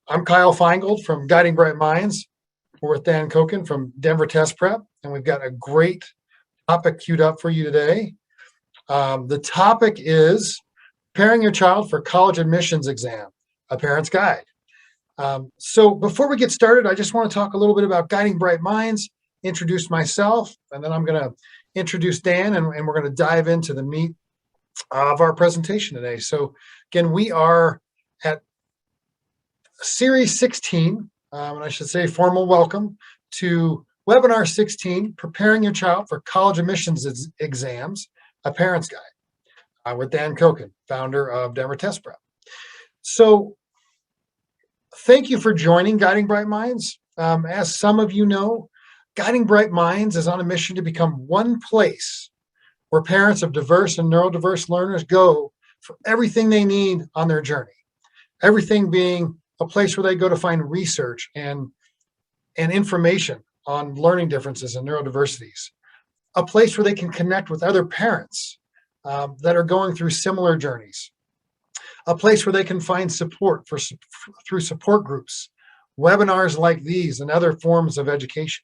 I'm Kyle Feingold from Guiding Bright Minds. We're with Dan Koken from Denver Test Prep, and we've got a great topic queued up for you today. The topic is preparing your child for college admissions exam, a parent's guide. So before we get started, I just want to talk a little bit about Guiding Bright Minds, introduce myself, and then I'm going to introduce Dan, and we're going to dive into the meat of our presentation today. So again, we are at Series 16, and I should say formal welcome to Webinar 16, Preparing Your Child for College Admissions Exams, a Parent's Guide, with Dan Koken, founder of Denver Test Prep. So thank you for joining Guiding Bright Minds. As some of you know, Guiding Bright Minds is on a mission to become one place where parents of diverse and neurodiverse learners go for everything they need on their journey. Everything being a place where they go to find research and information on learning differences and neurodiversities. A place where they can connect with other parents that are going through similar journeys. A place where they can find support through support groups, webinars like these, and other forms of education.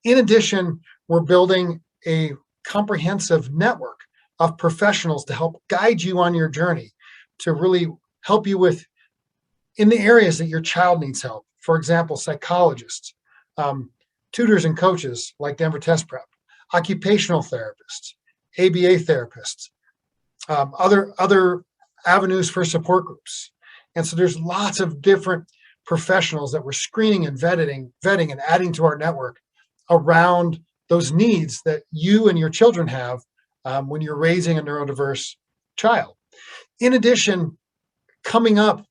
In addition, we're building a comprehensive network of professionals to help guide you on your journey, to really help you with in the areas that your child needs help. For example, psychologists, tutors and coaches like Denver Test Prep, occupational therapists, ABA therapists, other avenues for support groups. And so there's lots of different professionals that we're screening and vetting and adding to our network around those needs that you and your children have when you're raising a neurodiverse child. In addition, coming up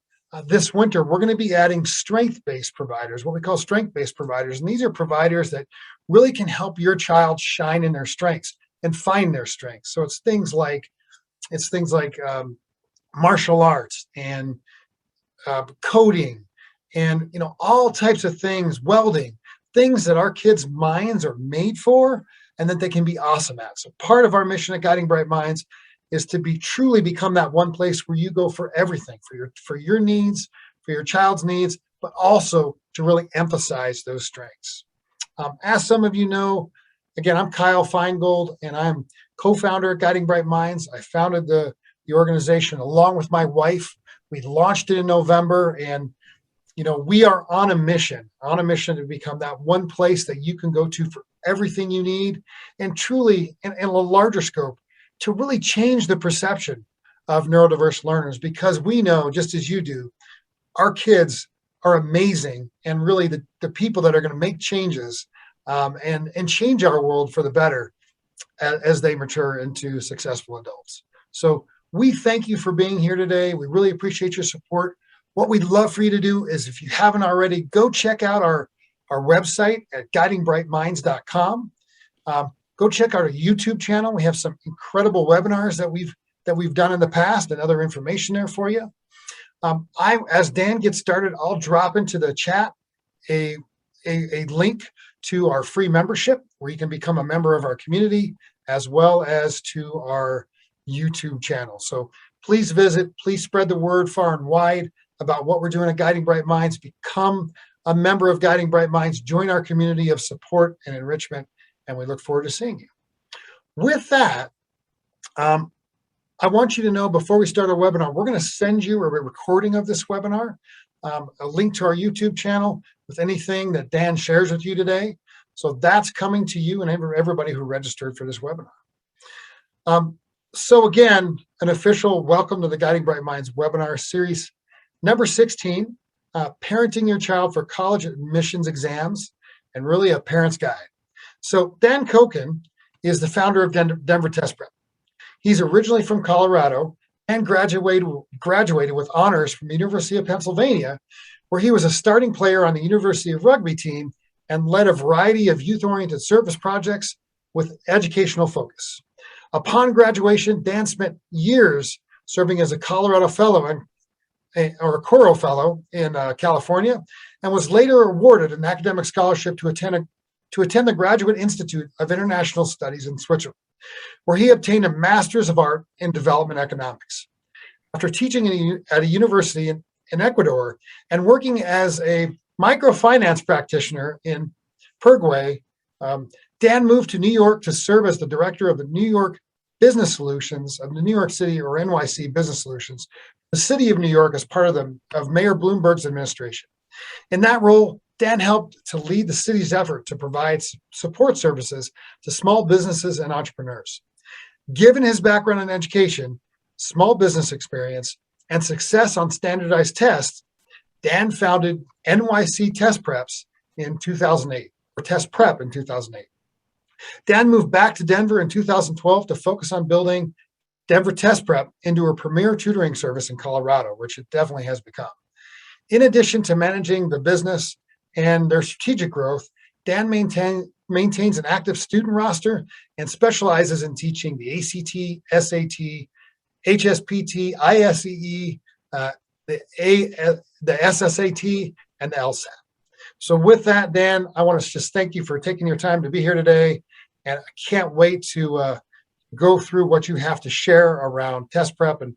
this winter, we're going to be adding strength-based providers, what we call strength-based providers. And these are providers that really can help your child shine in their strengths and find their strengths. So it's things like martial arts and coding and all types of things, welding, things that our kids' minds are made for and that they can be awesome at. So part of our mission at Guiding Bright Minds is to truly become that one place where you go for everything, for your needs, for your child's needs, but also to really emphasize those strengths. As some of you know, again, I'm Kyle Feingold, and I'm co-founder at Guiding Bright Minds. I founded the organization along with my wife. We launched it in November, and we are on a mission to become that one place that you can go to for everything you need, and truly, in a larger scope, to really change the perception of neurodiverse learners, because we know, just as you do, our kids are amazing and really the people that are going to make changes and change our world for the better as they mature into successful adults. So we thank you for being here today. We really appreciate your support. What we'd love for you to do is, if you haven't already, go check out our website at guidingbrightminds.com. Go check out our YouTube channel. We have some incredible webinars that we've done in the past and other information there for you. As Dan gets started, I'll drop into the chat a link to our free membership where you can become a member of our community, as well as to our YouTube channel. So please visit, please spread the word far and wide about what we're doing at Guiding Bright Minds. Become a member of Guiding Bright Minds. Join our community of support and enrichment, and we look forward to seeing you. With that, I want you to know, before we start our webinar, we're going to send you a recording of this webinar, a link to our YouTube channel with anything that Dan shares with you today. So that's coming to you and everybody who registered for this webinar. So again, an official welcome to the Guiding Bright Minds webinar series number 16, Parenting Your Child for College Admissions Exams, and really a parent's guide. So Dan Koken is the founder of Denver Test Prep. He's originally from Colorado and graduated with honors from the University of Pennsylvania, where he was a starting player on the University of Rugby team and led a variety of youth-oriented service projects with educational focus. Upon graduation, Dan spent years serving as a Colorado Fellow or a Coro Fellow in California, and was later awarded an academic scholarship to attend the Graduate Institute of International Studies in Switzerland, where he obtained a Master's of Art in Development Economics. After teaching at a university in Ecuador and working as a microfinance practitioner in Paraguay. Dan moved to New York to serve as the director of the New York Business Solutions of the New York City, or NYC Business Solutions, the city of New York, as part of Mayor Bloomberg's administration. In that role, Dan helped to lead the city's effort to provide support services to small businesses and entrepreneurs. Given his background in education, small business experience, and success on standardized tests, Dan founded NYC Test Preps in 2008, or Test Prep in 2008. Dan moved back to Denver in 2012 to focus on building Denver Test Prep into a premier tutoring service in Colorado, which it definitely has become. In addition to managing the business and their strategic growth, Dan maintains an active student roster and specializes in teaching the ACT, SAT, HSPT, ISEE, the SSAT, and the LSAT. So with that, Dan, I want to just thank you for taking your time to be here today. And I can't wait to go through what you have to share around test prep, and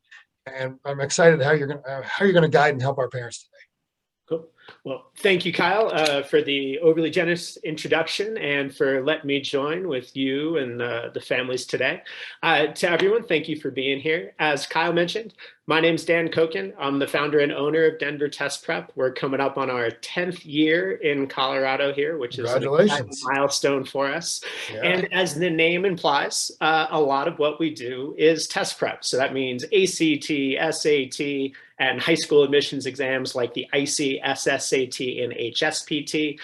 I'm excited how you're going to guide and help our parents today. Cool. Well, thank you, Kyle, for the overly generous introduction and for letting me join with you and the families today. To everyone, thank you for being here. As Kyle mentioned, my name's Dan Koken. I'm the founder and owner of Denver Test Prep. We're coming up on our 10th year in Colorado here, which is an exciting milestone for us. Yeah. And as the name implies, a lot of what we do is test prep. So that means ACT, SAT, and high school admissions exams like the IC, SSAT, and HSPT.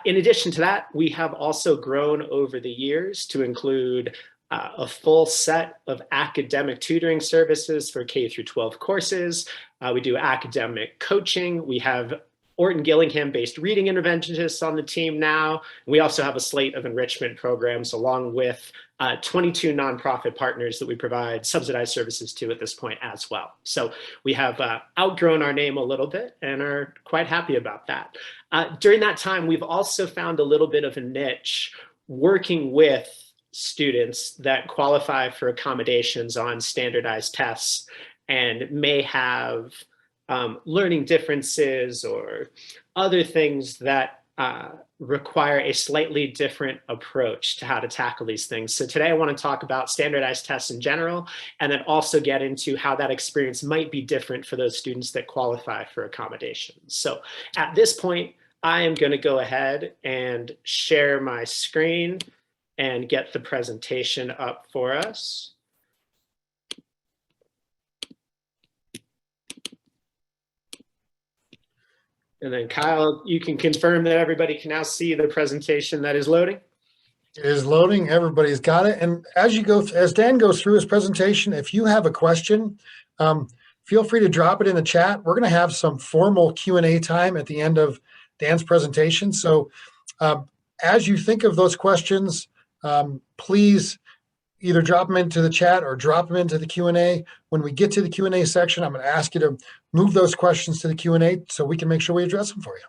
In addition to that, we have also grown over the years to include a full set of academic tutoring services for K through 12 courses. We do academic coaching. We have Orton Gillingham-based reading interventionists on the team now. We also have a slate of enrichment programs along with 22 nonprofit partners that we provide subsidized services to at this point as well. So we have outgrown our name a little bit and are quite happy about that. During that time, we've also found a little bit of a niche working with students that qualify for accommodations on standardized tests and may have learning differences or other things that require a slightly different approach to how to tackle these things. So today I want to talk about standardized tests in general, and then also get into how that experience might be different for those students that qualify for accommodations. So at this point, I am going to go ahead and share my screen and get the presentation up for us. And then Kyle, you can confirm that everybody can now see the presentation that is loading. It is loading. Everybody's got it. And as Dan goes through his presentation, if you have a question, feel free to drop it in the chat. We're going to have some formal Q&A time at the end of Dan's presentation. So as you think of those questions, please either drop them into the chat or drop them into the Q&A. When we get to the Q&A section, I'm going to ask you to move those questions to the Q&A so we can make sure we address them for you.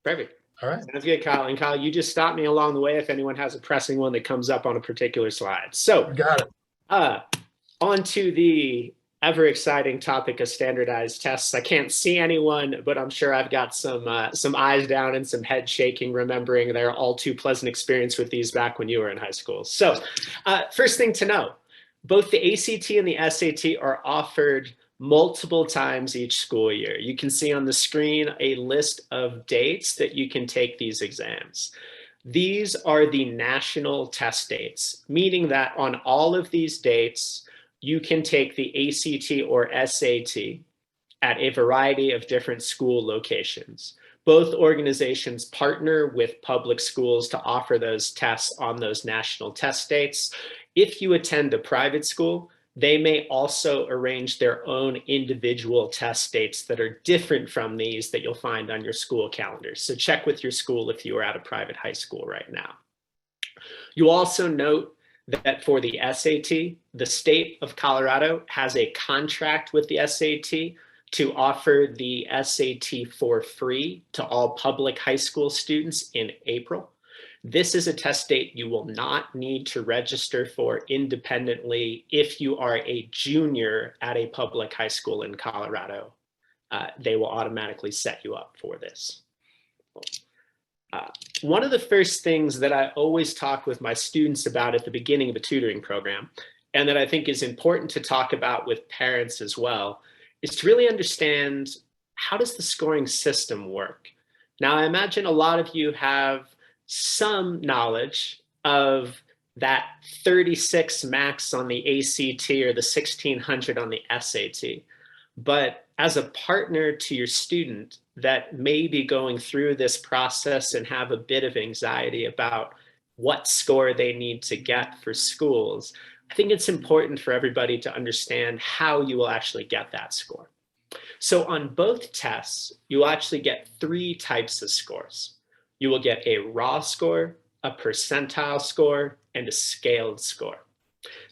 Perfect. All right. Sounds good, Kyle. And Kyle, you just stop me along the way if anyone has a pressing one that comes up on a particular slide. So got it. On to the ever exciting topic of standardized tests. I can't see anyone, but I'm sure I've got some eyes down and some head shaking, remembering their all too pleasant experience with these back when you were in high school. So first thing to know, both the ACT and the SAT are offered multiple times each school year. You can see on the screen a list of dates that you can take these exams. These are the national test dates, meaning that on all of these dates, you can take the ACT or SAT at a variety of different school locations. Both organizations partner with public schools to offer those tests on those national test dates. If you attend a private school, they may also arrange their own individual test dates that are different from these that you'll find on your school calendar. So check with your school if you are at a private high school right now. You'll also note that for the SAT, the state of Colorado has a contract with the SAT to offer the SAT for free to all public high school students in April. This is a test date you will not need to register for independently if you are a junior at a public high school in Colorado. they will automatically set you up for this. One of the first things that I always talk with my students about at the beginning of a tutoring program, and that I think is important to talk about with parents as well, is to really understand, how does the scoring system work? Now, I imagine a lot of you have some knowledge of that 36 max on the ACT or the 1600 on the SAT. But as a partner to your student that may be going through this process and have a bit of anxiety about what score they need to get for schools, I think it's important for everybody to understand how you will actually get that score. So on both tests, you'll actually get 3 types of scores. You will get a raw score, a percentile score, and a scaled score.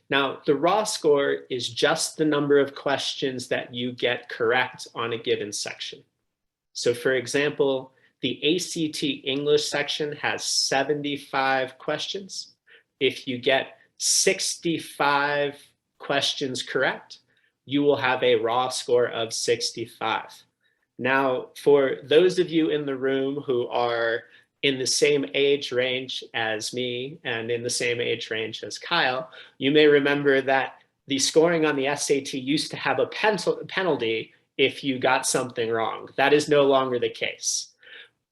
Now, the raw score is just the number of questions that you get correct on a given section. So for example, the ACT English section has 75 questions. If you get 65 questions correct, you will have a raw score of 65. Now, for those of you in the room who are in the same age range as me and in the same age range as Kyle, you may remember that the scoring on the SAT used to have a penalty if you got something wrong. That is no longer the case.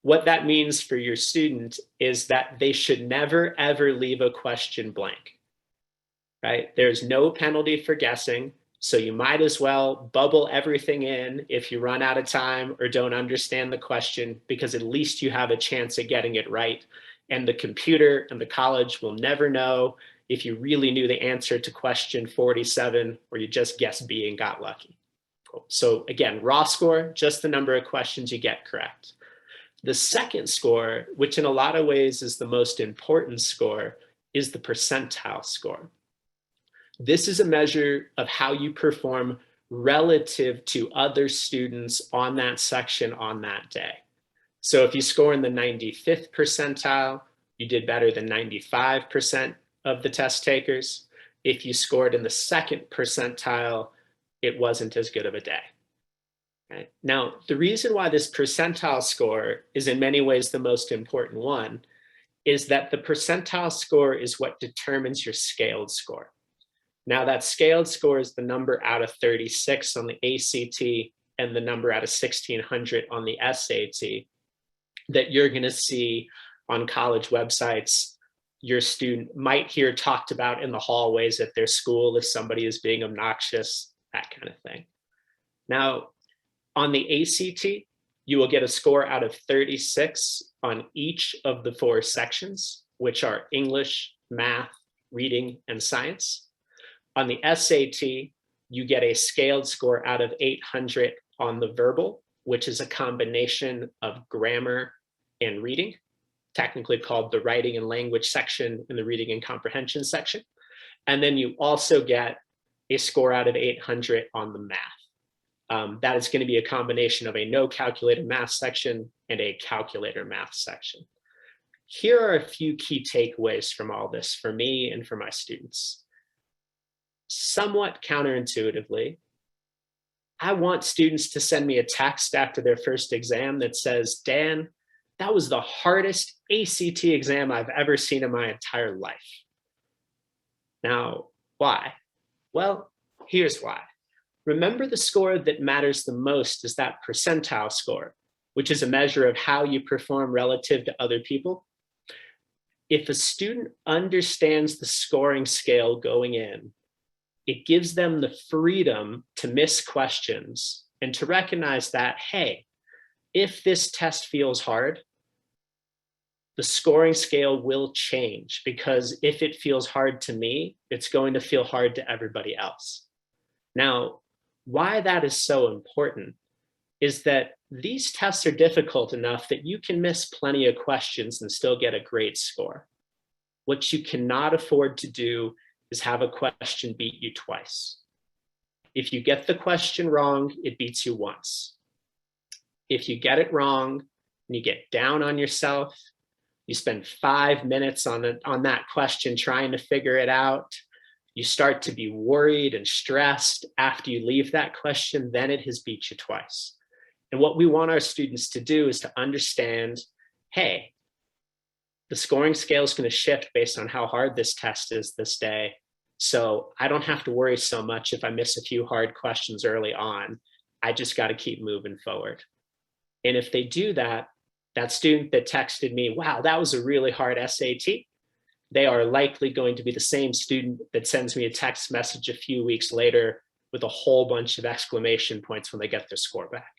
What that means for your student is that they should never, ever leave a question blank, right? There's no penalty for guessing. So you might as well bubble everything in if you run out of time or don't understand the question, because at least you have a chance at getting it right. And the computer and the college will never know if you really knew the answer to question 47 or you just guessed B and got lucky. Cool. So again, raw score, just the number of questions you get correct. The second score, which in a lot of ways is the most important score, is the percentile score. This is a measure of how you perform relative to other students on that section on that day. So if you score in the 95th percentile, you did better than 95% of the test takers. If you scored in the 2nd percentile, it wasn't as good of a day. Right? Now, the reason why this percentile score is in many ways the most important one is that the percentile score is what determines your scaled score. Now, that scaled score is the number out of 36 on the ACT and the number out of 1600 on the SAT that you're going to see on college websites. Your student might hear talked about in the hallways at their school if somebody is being obnoxious, that kind of thing. Now, on the ACT, you will get a score out of 36 on each of the 4 sections, which are English, math, reading, and science. On the SAT, you get a scaled score out of 800 on the verbal, which is a combination of grammar and reading, technically called the writing and language section and the reading and comprehension section. And then you also get a score out of 800 on the math. That is going to be a combination of a no calculator math section and a calculator math section. Here are a few key takeaways from all this for me and for my students. Somewhat counterintuitively, I want students to send me a text after their first exam that says, Dan, that was the hardest ACT exam I've ever seen in my entire life. Now, why? Well, here's why. Remember, the score that matters the most is that percentile score, which is a measure of how you perform relative to other people. If a student understands the scoring scale going in, it gives them the freedom to miss questions and to recognize that, hey, if this test feels hard, the scoring scale will change, because if it feels hard to me, it's going to feel hard to everybody else. Now, why that is so important is that these tests are difficult enough that you can miss plenty of questions and still get a great score. What you cannot afford to do is have a question beat you twice. If you get the question wrong, it beats you once. If you get it wrong and you get down on yourself, you spend 5 minutes on that question trying to figure it out, you start to be worried and stressed after you leave that question, then it has beat you twice. And what we want our students to do is to understand, hey, the scoring scale is going to shift based on how hard this test is this day. So I don't have to worry so much if I miss a few hard questions early on. I just got to keep moving forward. And if they do that, that student that texted me, wow, that was a really hard SAT, they are likely going to be the same student that sends me a text message a few weeks later with a whole bunch of exclamation points when they get their score back.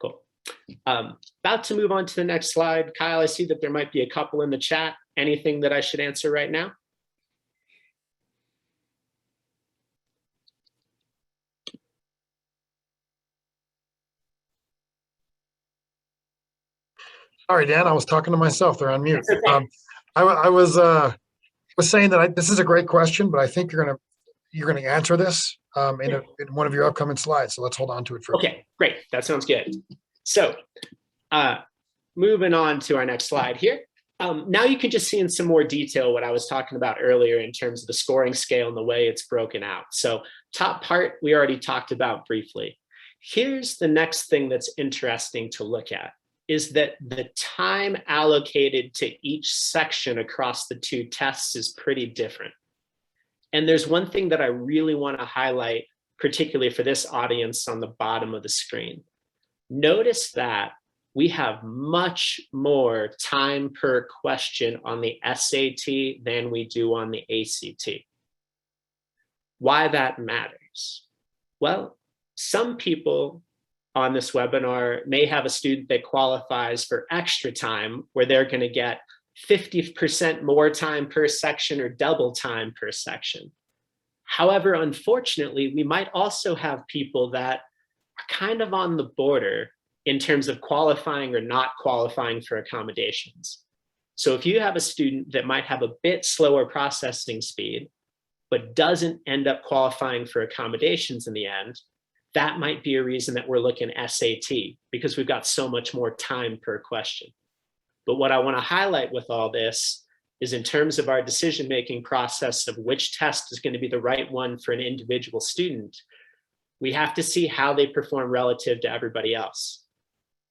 Cool. About to move on to the next slide. Kyle, I see that there might be a couple in the chat. Anything that I should answer right now? Sorry, Dan, I was talking to myself. They're on mute. Okay. I was saying that this is a great question, but I think you're gonna answer this in one of your upcoming slides. So let's hold on to it for. Okay, great. That sounds good. So moving on to our next slide here. Now you can just see in some more detail what I was talking about earlier in terms of the scoring scale and the way it's broken out. So top part, we already talked about briefly. Here's the next thing that's interesting to look at, is that the time allocated to each section across the two tests is pretty different. And there's one thing that I really want to highlight, particularly for this audience on the bottom of the screen. Notice that we have much more time per question on the SAT than we do on the ACT. Why that matters? Well, some people on this webinar may have a student that qualifies for extra time where they're going to get 50% more time per section or double time per section. However, unfortunately, we might also have people that are kind of on the border in terms of qualifying or not qualifying for accommodations. So if you have a student that might have a bit slower processing speed, but doesn't end up qualifying for accommodations in the end, that might be a reason that we're looking at SAT, because we've got so much more time per question. But what I want to highlight with all this is in terms of our decision-making process of which test is going to be the right one for an individual student, we have to see how they perform relative to everybody else.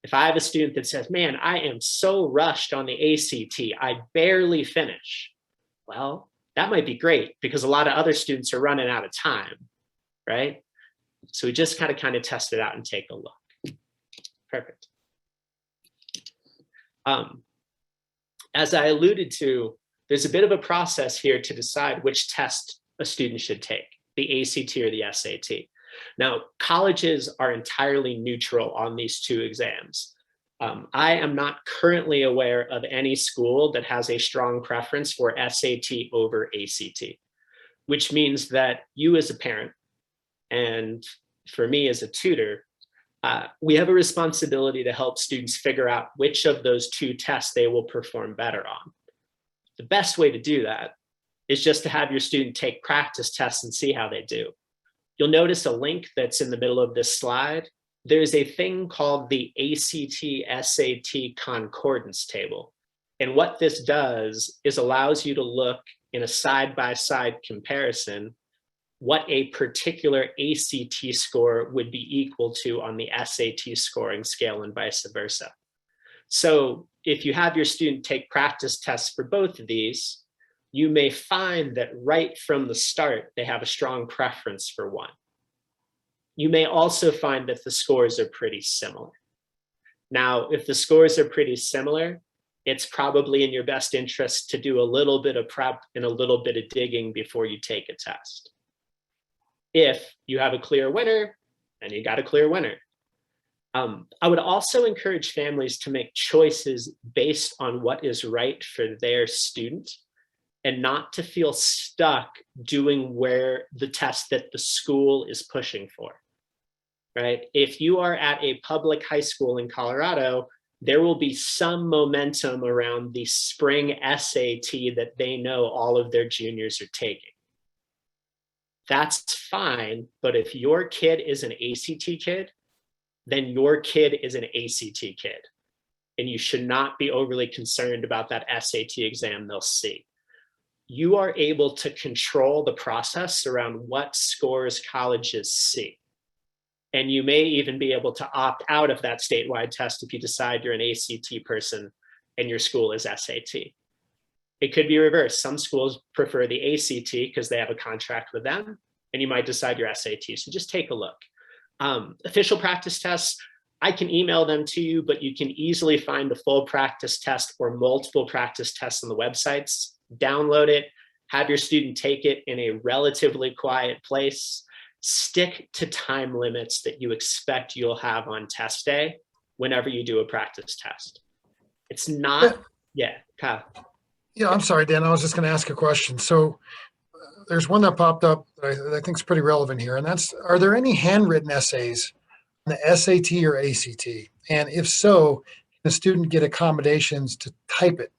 If I have a student that says, man, I am so rushed on the ACT, I barely finish. Well, that might be great because a lot of other students are running out of time, right? So we just kind of test it out and take a look. Perfect. As I alluded to, there's a bit of a process here to decide which test a student should take, the ACT or the SAT. Now, colleges are entirely neutral on these two exams. I am not currently aware of any school that has a strong preference for SAT over ACT, which means that you as a parent, and for me as a tutor, we have a responsibility to help students figure out which of those two tests they will perform better on. The best way to do that is just to have your student take practice tests and see how they do. You'll notice a link that's in the middle of this slide. There's a thing called the ACT-SAT concordance table. And what this does is allows you to look in a side-by-side comparison what a particular ACT score would be equal to on the SAT scoring scale and vice versa. So if you have your student take practice tests for both of these, you may find that right from the start, they have a strong preference for one. You may also find that the scores are pretty similar. Now, if the scores are pretty similar, it's probably in your best interest to do a little bit of prep and a little bit of digging before you take a test. If you have a clear winner, then you got a clear winner. I would also encourage families to make choices based on what is right for their student and not to feel stuck doing where the test that the school is pushing for, right? If you are at a public high school in Colorado, there will be some momentum around the spring SAT that they know all of their juniors are taking. That's fine, but if your kid is an ACT kid, then your kid is an ACT kid. And you should not be overly concerned about that SAT exam they'll see. You are able to control the process around what scores colleges see. And you may even be able to opt out of that statewide test if you decide you're an ACT person and your school is SAT. It could be reversed. Some schools prefer the ACT because they have a contract with them, and you might decide you're SAT. So just take a look. Official practice tests, I can email them to you, but you can easily find the full practice test or multiple practice tests on the websites. Download it, have your student take it in a relatively quiet place. Stick to time limits that you expect you'll have on test day whenever you do a practice test. It's not, yeah, Kyle. Yeah, I'm sorry, Dan. I was just going to ask a question. So there's one that popped up that I think is pretty relevant here, and that's: are there any handwritten essays on the SAT or ACT? And if so, can the student get accommodations to type it?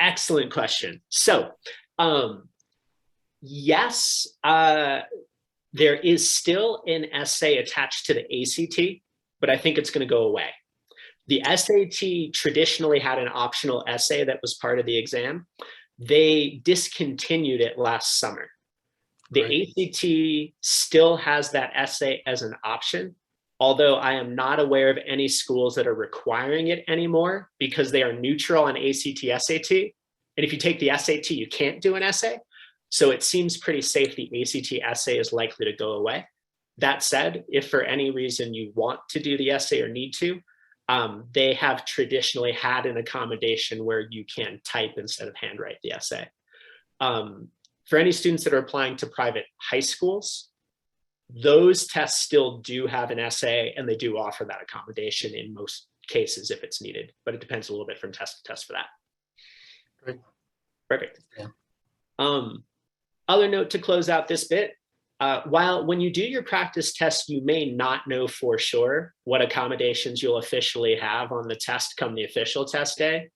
Excellent question. So, yes, there is still an essay attached to the ACT, but I think it's going to go away. The SAT traditionally had an optional essay that was part of the exam. They discontinued it last summer. The ACT still has that essay as an option, although I am not aware of any schools that are requiring it anymore because they are neutral on ACT, SAT. And if you take the SAT, you can't do an essay. So it seems pretty safe the ACT essay is likely to go away. That said, if for any reason you want to do the essay or need to, they have traditionally had an accommodation where you can type instead of handwrite the essay. For any students that are applying to private high schools, those tests still do have an essay, and they do offer that accommodation in most cases if it's needed, but it depends a little bit from test to test for that. Great. Perfect. Yeah. Other note to close out this bit, while when you do your practice test, you may not know for sure what accommodations you'll officially have on the test come the official test day.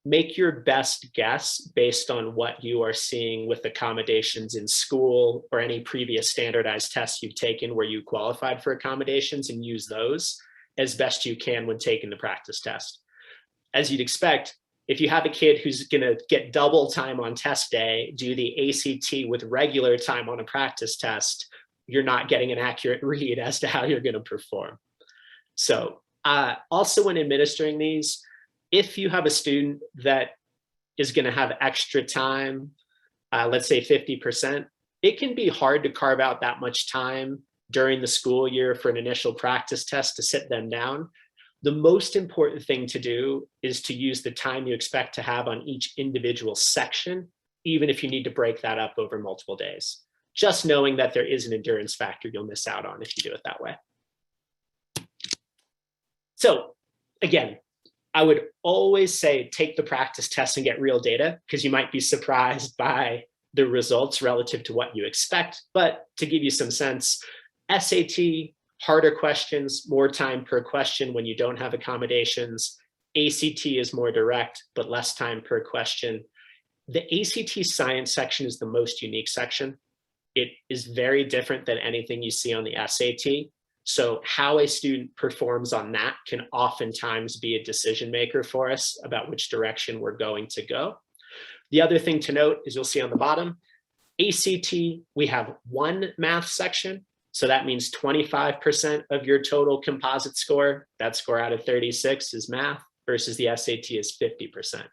Make your best guess based on what you are seeing with accommodations in school or any previous standardized tests you've taken where you qualified for accommodations, and use those as best you can when taking the practice test. As you'd expect, if you have a kid who's going to get double time on test day, do the ACT with regular time on a practice test, you're not getting an accurate read as to how you're going to perform. So also when administering these, if you have a student that is going to have extra time, let's say 50%, it can be hard to carve out that much time during the school year for an initial practice test to sit them down. The most important thing to do is to use the time you expect to have on each individual section, even if you need to break that up over multiple days. Just knowing that there is an endurance factor you'll miss out on if you do it that way. So again, I would always say take the practice test and get real data, because you might be surprised by the results relative to what you expect. But to give you some sense, SAT, harder questions, more time per question when you don't have accommodations. ACT is more direct, but less time per question. The ACT science section is the most unique section. It is very different than anything you see on the SAT. So how a student performs on that can oftentimes be a decision maker for us about which direction we're going to go. The other thing to note is you'll see on the bottom, ACT, we have one math section. So that means 25% of your total composite score, that score out of 36 is math, versus the SAT is 50%.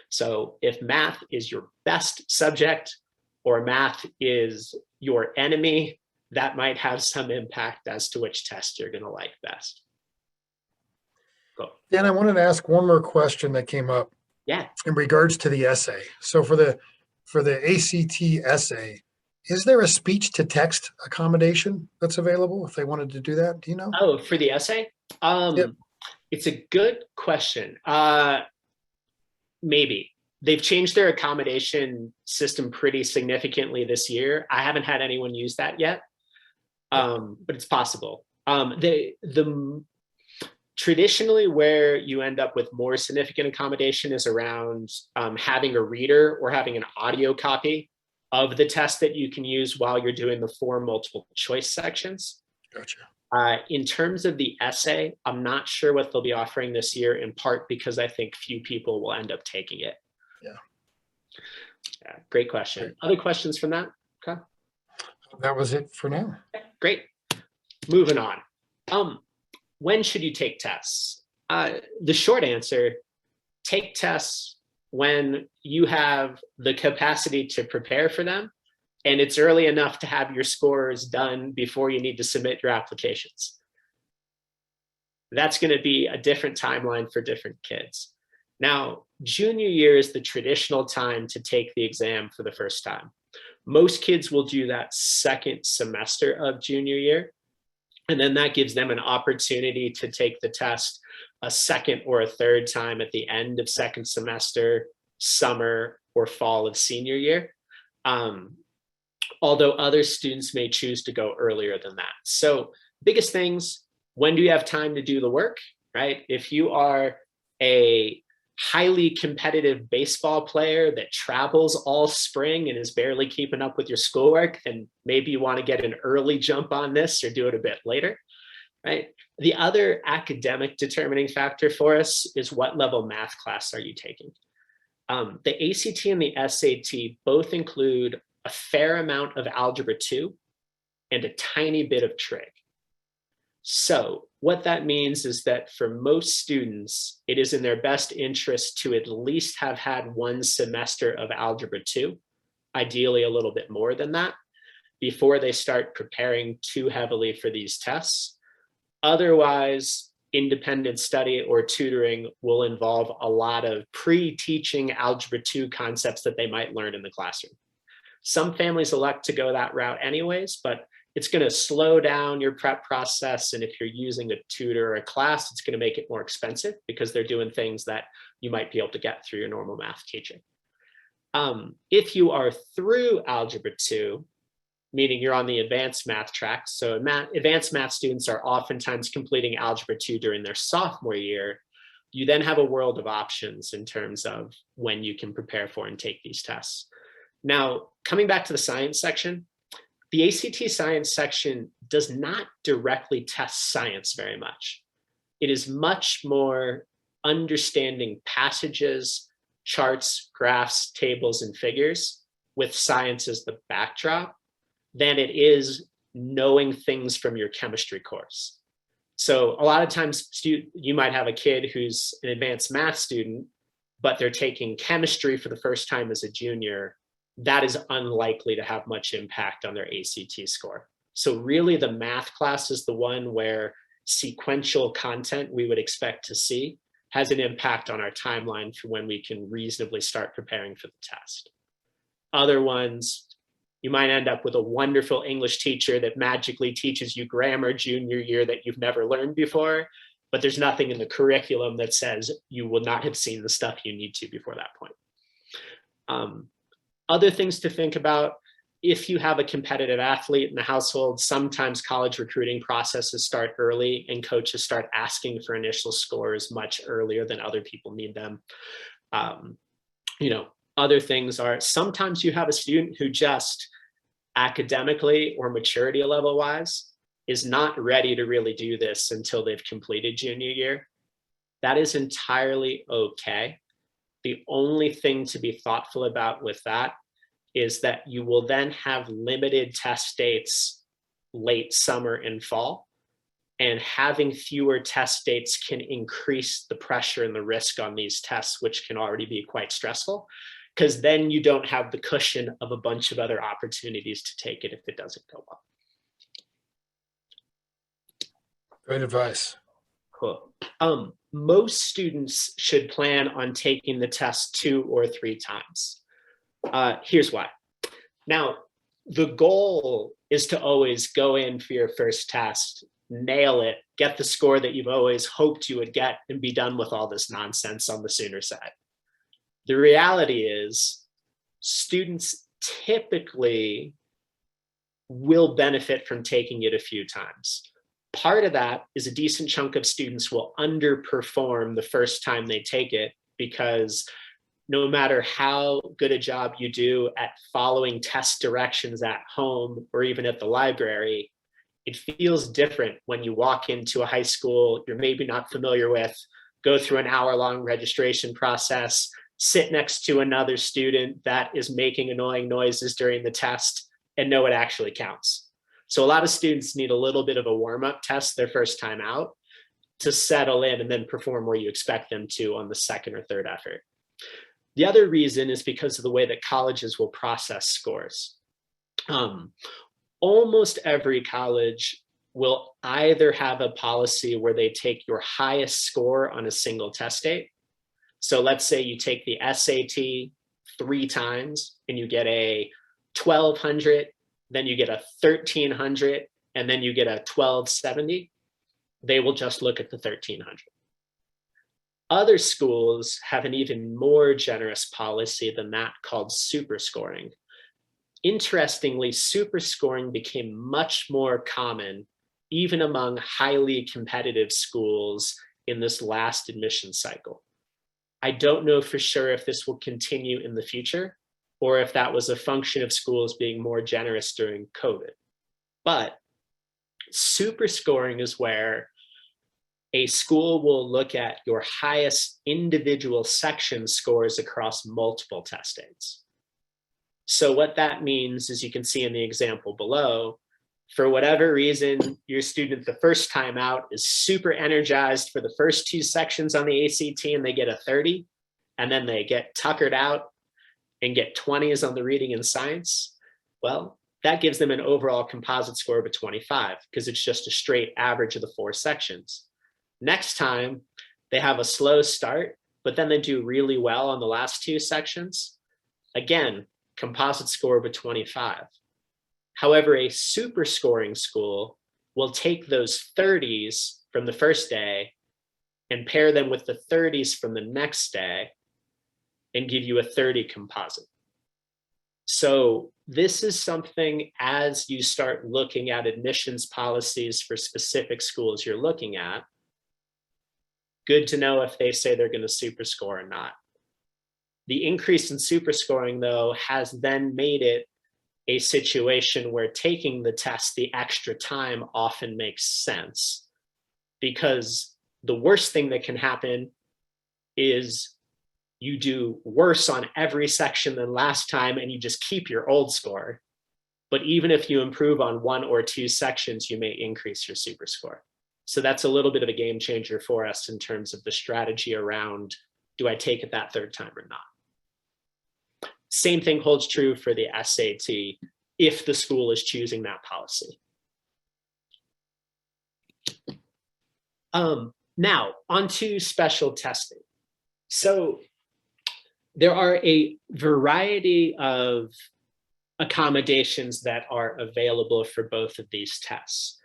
So if math is your best subject or math is your enemy, that might have some impact as to which test you're going to like best. Cool. Dan, I wanted to ask one more question that came up. Yeah. In regards to the essay. So for the ACT essay, is there a speech to text accommodation that's available if they wanted to do that? Do you know? Oh, for the essay? Yep. It's a good question. Maybe. They've changed their accommodation system pretty significantly this year. I haven't had anyone use that yet, but it's possible. Traditionally, where you end up with more significant accommodation is around having a reader or having an audio copy of the test that you can use while you're doing the 4 multiple choice sections. Gotcha. In terms of the essay, I'm not sure what they'll be offering this year, in part because I think few people will end up taking it. Yeah, great question. Great. Other questions from that? Okay. That was it for now. Great. moving on. When should you take tests? The short answer, take tests when you have the capacity to prepare for them, and it's early enough to have your scores done before you need to submit your applications. That's going to be a different timeline for different kids. Now, junior year is the traditional time to take the exam for the first time. Most kids will do that second semester of junior year, and then that gives them an opportunity to take the test a second or a third time at the end of second semester, summer, or fall of senior year. Although other students may choose to go earlier than that. So biggest things, when do you have time to do the work, right? If you are a highly competitive baseball player that travels all spring and is barely keeping up with your schoolwork, then maybe you want to get an early jump on this or do it a bit later, right? The other academic determining factor for us is what level math class are you taking? The ACT and the SAT both include a fair amount of Algebra 2 and a tiny bit of trig. So what that means is that for most students, it is in their best interest to at least have had one semester of Algebra 2, ideally a little bit more than that, before they start preparing too heavily for these tests. Otherwise, independent study or tutoring will involve a lot of pre-teaching Algebra 2 concepts that they might learn in the classroom. Some families elect to go that route anyways, but it's going to slow down your prep process. And if you're using a tutor or a class, it's going to make it more expensive because they're doing things that you might be able to get through your normal math teaching. If you are through Algebra 2, meaning you're on the advanced math track, so advanced math students are oftentimes completing Algebra 2 during their sophomore year, you then have a world of options in terms of when you can prepare for and take these tests. Now, coming back to the science section, the ACT science section does not directly test science very much. It is much more understanding passages, charts, graphs, tables, and figures with science as the backdrop than it is knowing things from your chemistry course. So a lot of times you might have a kid who's an advanced math student, but they're taking chemistry for the first time as a junior. That is unlikely to have much impact on their ACT score. So really the math class is the one where sequential content we would expect to see has an impact on our timeline for when we can reasonably start preparing for the test. Other ones, you might end up with a wonderful English teacher that magically teaches you grammar junior year that you've never learned before, but there's nothing in the curriculum that says you will not have seen the stuff you need to before that point. Other things to think about, if you have a competitive athlete in the household, sometimes college recruiting processes start early and coaches start asking for initial scores much earlier than other people need them. Other things are sometimes you have a student who just academically or maturity level wise is not ready to really do this until they've completed junior year. That is entirely okay. The only thing to be thoughtful about with that is that you will then have limited test dates late summer and fall, and having fewer test dates can increase the pressure and the risk on these tests, which can already be quite stressful, because then you don't have the cushion of a bunch of other opportunities to take it if it doesn't go well. Great advice. Cool. Most students should plan on taking the test 2 or 3 times. Here's why. Now, the goal is to always go in for your first test, nail it, get the score that you've always hoped you would get, and be done with all this nonsense on the sooner side. The reality is students typically will benefit from taking it a few times. Part of that is a decent chunk of students will underperform the first time they take it, because no matter how good a job you do at following test directions at home or even at the library, it feels different when you walk into a high school you're maybe not familiar with, go through an hour-long registration process, sit next to another student that is making annoying noises during the test, and know it actually counts. So a lot of students need a little bit of a warm-up test their first time out to settle in and then perform where you expect them to on the second or third effort. The other reason is because of the way that colleges will process scores. Almost every college will either have a policy where they take your highest score on a single test date. So let's say you take the SAT 3 times and you get a 1200, then you get a 1300, and then you get a 1270. They will just look at the 1300. Other schools have an even more generous policy than that called superscoring. Interestingly, superscoring became much more common even among highly competitive schools in this last admission cycle. I don't know for sure if this will continue in the future or if that was a function of schools being more generous during COVID. But superscoring is where a school will look at your highest individual section scores across multiple test dates. So what that means, as you can see in the example below, for whatever reason, your student the first time out is super energized for the first 2 sections on the ACT and they get a 30, and then they get tuckered out and get 20s on the reading and science. Well, that gives them an overall composite score of a 25 because it's just a straight average of the 4 sections. Next time, they have a slow start, but then they do really well on the last 2 sections. Again, composite score of a 25. However, a super scoring school will take those 30s from the first day and pair them with the 30s from the next day and give you a 30 composite. So this is something, as you start looking at admissions policies for specific schools you're looking at, good to know if they say they're going to super score or not. The increase in super scoring, though, has then made it a situation where taking the test the extra time often makes sense, because the worst thing that can happen is you do worse on every section than last time and you just keep your old score. But even if you improve on 1 or 2 sections, you may increase your super score. So that's a little bit of a game changer for us in terms of the strategy around, do I take it that third time or not? Same thing holds true for the SAT if the school is choosing that policy. Now, onto special testing. So there are a variety of accommodations that are available for both of these tests.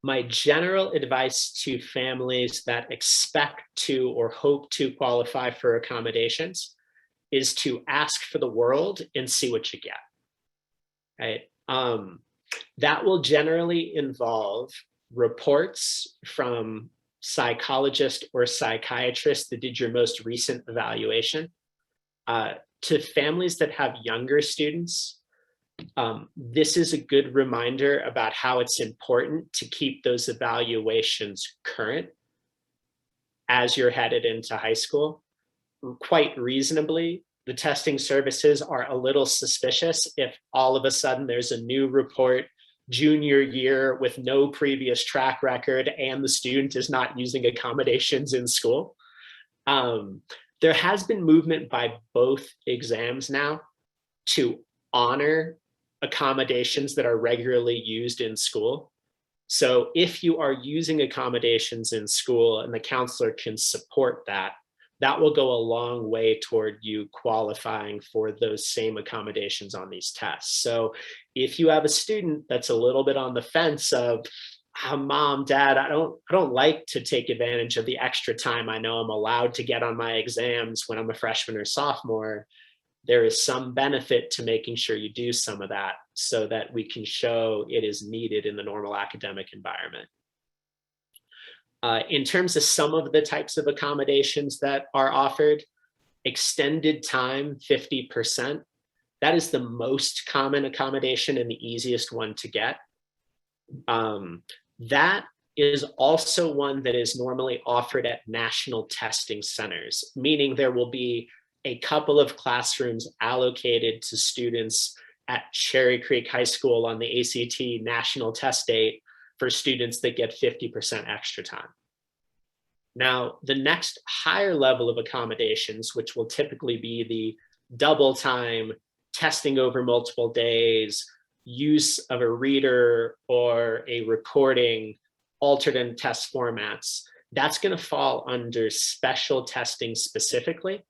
My general advice to families that expect to or hope to qualify for accommodations is to ask for the world and see what you get, right? That will generally involve reports from psychologist or psychiatrist that did your most recent evaluation. To families that have younger students, this is a good reminder about how it's important to keep those evaluations current as you're headed into high school. Quite reasonably, the testing services are a little suspicious if all of a sudden there's a new report junior year with no previous track record and the student is not using accommodations in school. There has been movement by both exams now to honor accommodations that are regularly used in school. So if you are using accommodations in school and the counselor can support that, that will go a long way toward you qualifying for those same accommodations on these tests. So if you have a student that's a little bit on the fence of, Mom, Dad, I don't like to take advantage of the extra time I know I'm allowed to get on my exams when I'm a freshman or sophomore, there is some benefit to making sure you do some of that so that we can show it is needed in the normal academic environment. In terms of some of the types of accommodations that are offered, extended time, 50%. That is the most common accommodation and the easiest one to get. That is also one that is normally offered at national testing centers, meaning there will be a couple of classrooms allocated to students at Cherry Creek High School on the ACT national test date for students that get 50% extra time. Now, the next higher level of accommodations, which will typically be the double time, testing over multiple days, use of a reader or a recording, alternate test formats, that's going to fall under special testing specifically.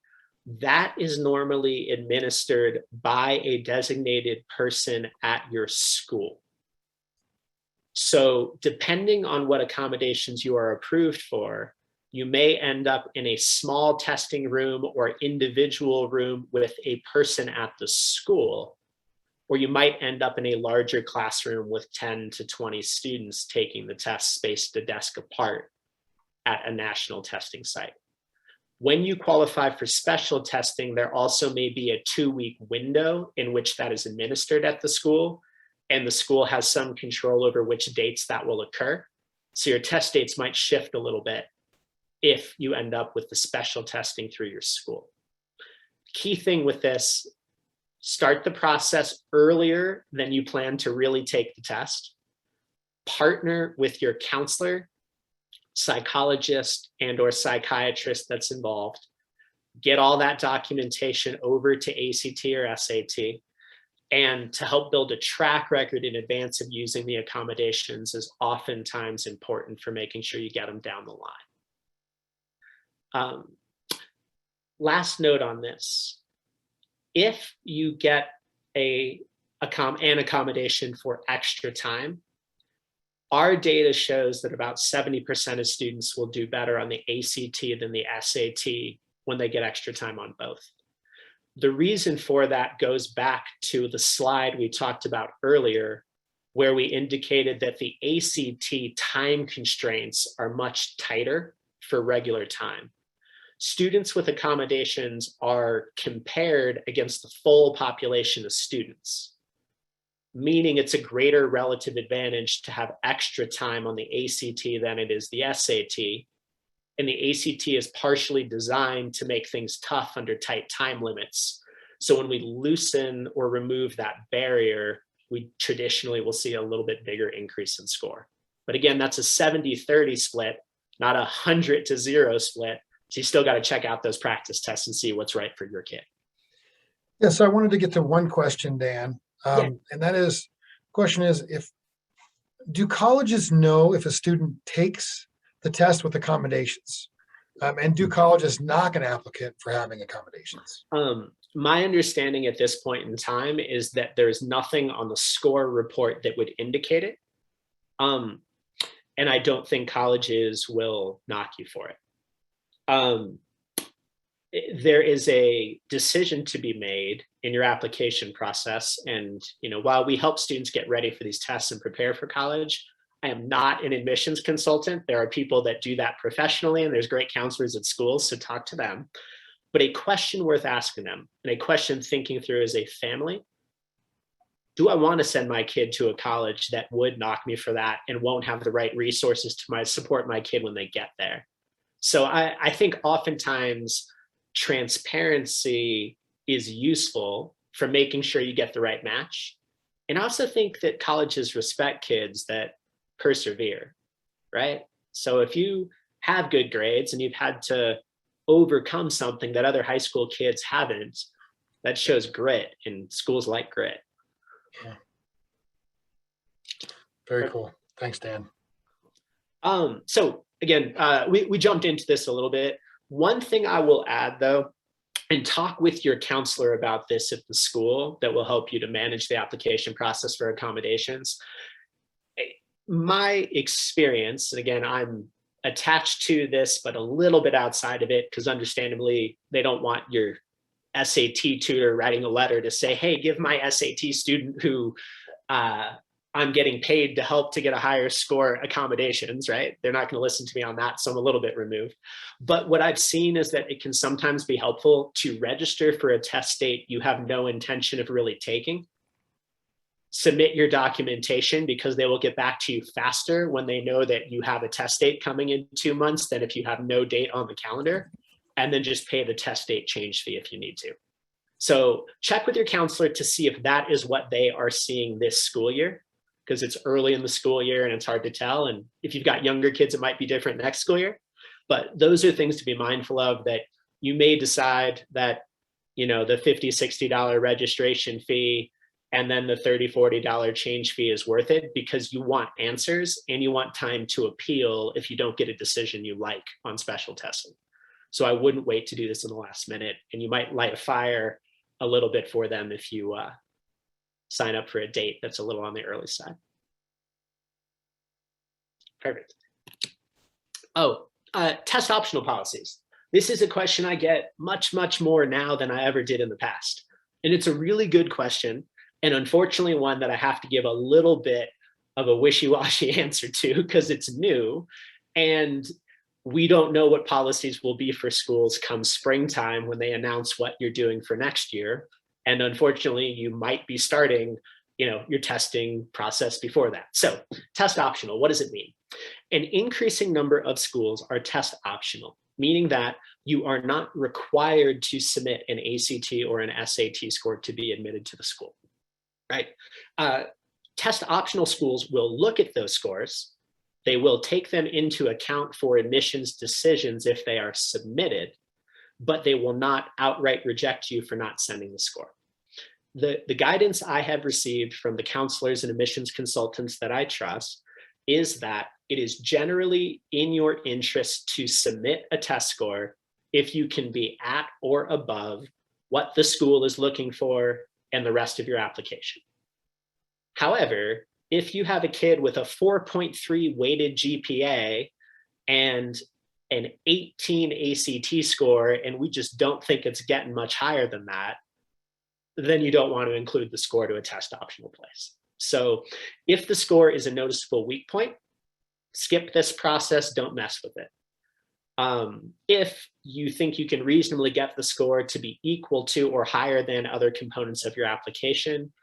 That is normally administered by a designated person at your school. So depending on what accommodations you are approved for, you may end up in a small testing room or individual room with a person at the school, or you might end up in a larger classroom with 10 to 20 students taking the test spaced a desk apart at a national testing site. When you qualify for special testing, there also may be a 2-week window in which that is administered at the school, and the school has some control over which dates that will occur. So your test dates might shift a little bit if you end up with the special testing through your school. Key thing with this, start the process earlier than you plan to really take the test. Partner with your counselor, psychologist, and/or psychiatrist that's involved. Get all that documentation over to ACT or SAT. And to help build a track record in advance of using the accommodations is oftentimes important for making sure you get them down the line. Last note on this, if you get an accommodation for extra time, our data shows that about 70% of students will do better on the ACT than the SAT when they get extra time on both. The reason for that goes back to the slide we talked about earlier, where we indicated that the ACT time constraints are much tighter for regular time. Students with accommodations are compared against the full population of students, meaning it's a greater relative advantage to have extra time on the ACT than it is the SAT. And the ACT is partially designed to make things tough under tight time limits. So when we loosen or remove that barrier, we traditionally will see a little bit bigger increase in score. But again, that's a 70-30 split, not a 100-0 split. So you still got to check out those practice tests and see what's right for your kid. Yeah, so I wanted to get to one question, Dan. Yeah. And that is, question is, do colleges know if a student takes the test with accommodations? And do colleges knock an applicant for having accommodations? My understanding at this point in time is that there's nothing on the score report that would indicate it. And I don't think colleges will knock you for it. There is a decision to be made in your application process. And while we help students get ready for these tests and prepare for college, I am not an admissions consultant. There are people that do that professionally, and there's great counselors at schools, so talk to them. But a question worth asking them, and a question thinking through as a family, do I want to send my kid to a college that would knock me for that and won't have the right resources to support my kid when they get there? So I think oftentimes transparency is useful for making sure you get the right match. And I also think that colleges respect kids that persevere, right? So if you have good grades and you've had to overcome something that other high school kids haven't, that shows grit, and schools like grit. Yeah. Very cool. Thanks, Dan. So again, we jumped into this a little bit. One thing I will add though, and talk with your counselor about this at the school, that will help you to manage the application process for accommodations. My experience, and again, I'm attached to this, but a little bit outside of it, because understandably, they don't want your SAT tutor writing a letter to say, hey, give my SAT student who I'm getting paid to help to get a higher score accommodations, right? They're not going to listen to me on that, so I'm a little bit removed. But what I've seen is that it can sometimes be helpful to register for a test date you have no intention of really taking. Submit your documentation, because they will get back to you faster when they know that you have a test date coming in 2 months than if you have no date on the calendar, and then just pay the test date change fee if you need to. So check with your counselor to see if that is what they are seeing this school year, because it's early in the school year and it's hard to tell. And if you've got younger kids, it might be different next school year. But those are things to be mindful of, that you may decide that, the $50, $60 registration fee and then the $30, $40 change fee is worth it, because you want answers and you want time to appeal if you don't get a decision you like on special testing. So I wouldn't wait to do this in the last minute, and you might light a fire a little bit for them if you sign up for a date that's a little on the early side. Perfect. Oh, test optional policies. This is a question I get much, much more now than I ever did in the past. And it's a really good question, and unfortunately one that I have to give a little bit of a wishy-washy answer to, because it's new and we don't know what policies will be for schools come springtime when they announce what you're doing for next year. And unfortunately, you might be starting, your testing process before that. So test optional, what does it mean? An increasing number of schools are test optional, meaning that you are not required to submit an ACT or an SAT score to be admitted to the school, right? Test optional schools will look at those scores. They will take them into account for admissions decisions if they are submitted, but they will not outright reject you for not sending the score. The guidance I have received from the counselors and admissions consultants that I trust is that it is generally in your interest to submit a test score if you can be at or above what the school is looking for and the rest of your application. However, if you have a kid with a 4.3 weighted GPA and an 18 ACT score, and we just don't think it's getting much higher than that, then you don't want to include the score to a test optional place. So if the score is a noticeable weak point, skip this process, don't mess with it. If you think you can reasonably get the score to be equal to or higher than other components of your application,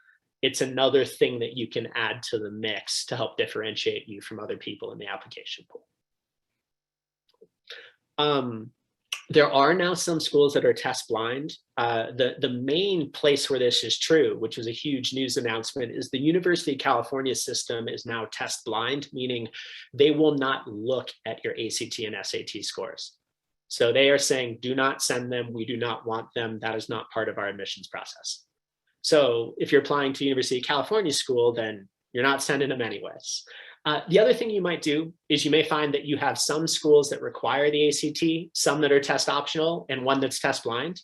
it's another thing that you can add to the mix to help differentiate you from other people in the application pool. There are now some schools that are test blind. The main place where this is true, which was a huge news announcement, is the University of California system is now test blind, meaning they will not look at your ACT and SAT scores. So they are saying, do not send them. We do not want them. That is not part of our admissions process. So if you're applying to University of California school, then you're not sending them anyways. The other thing you might do is you may find that you have some schools that require the ACT, some that are test optional, and one that's test blind.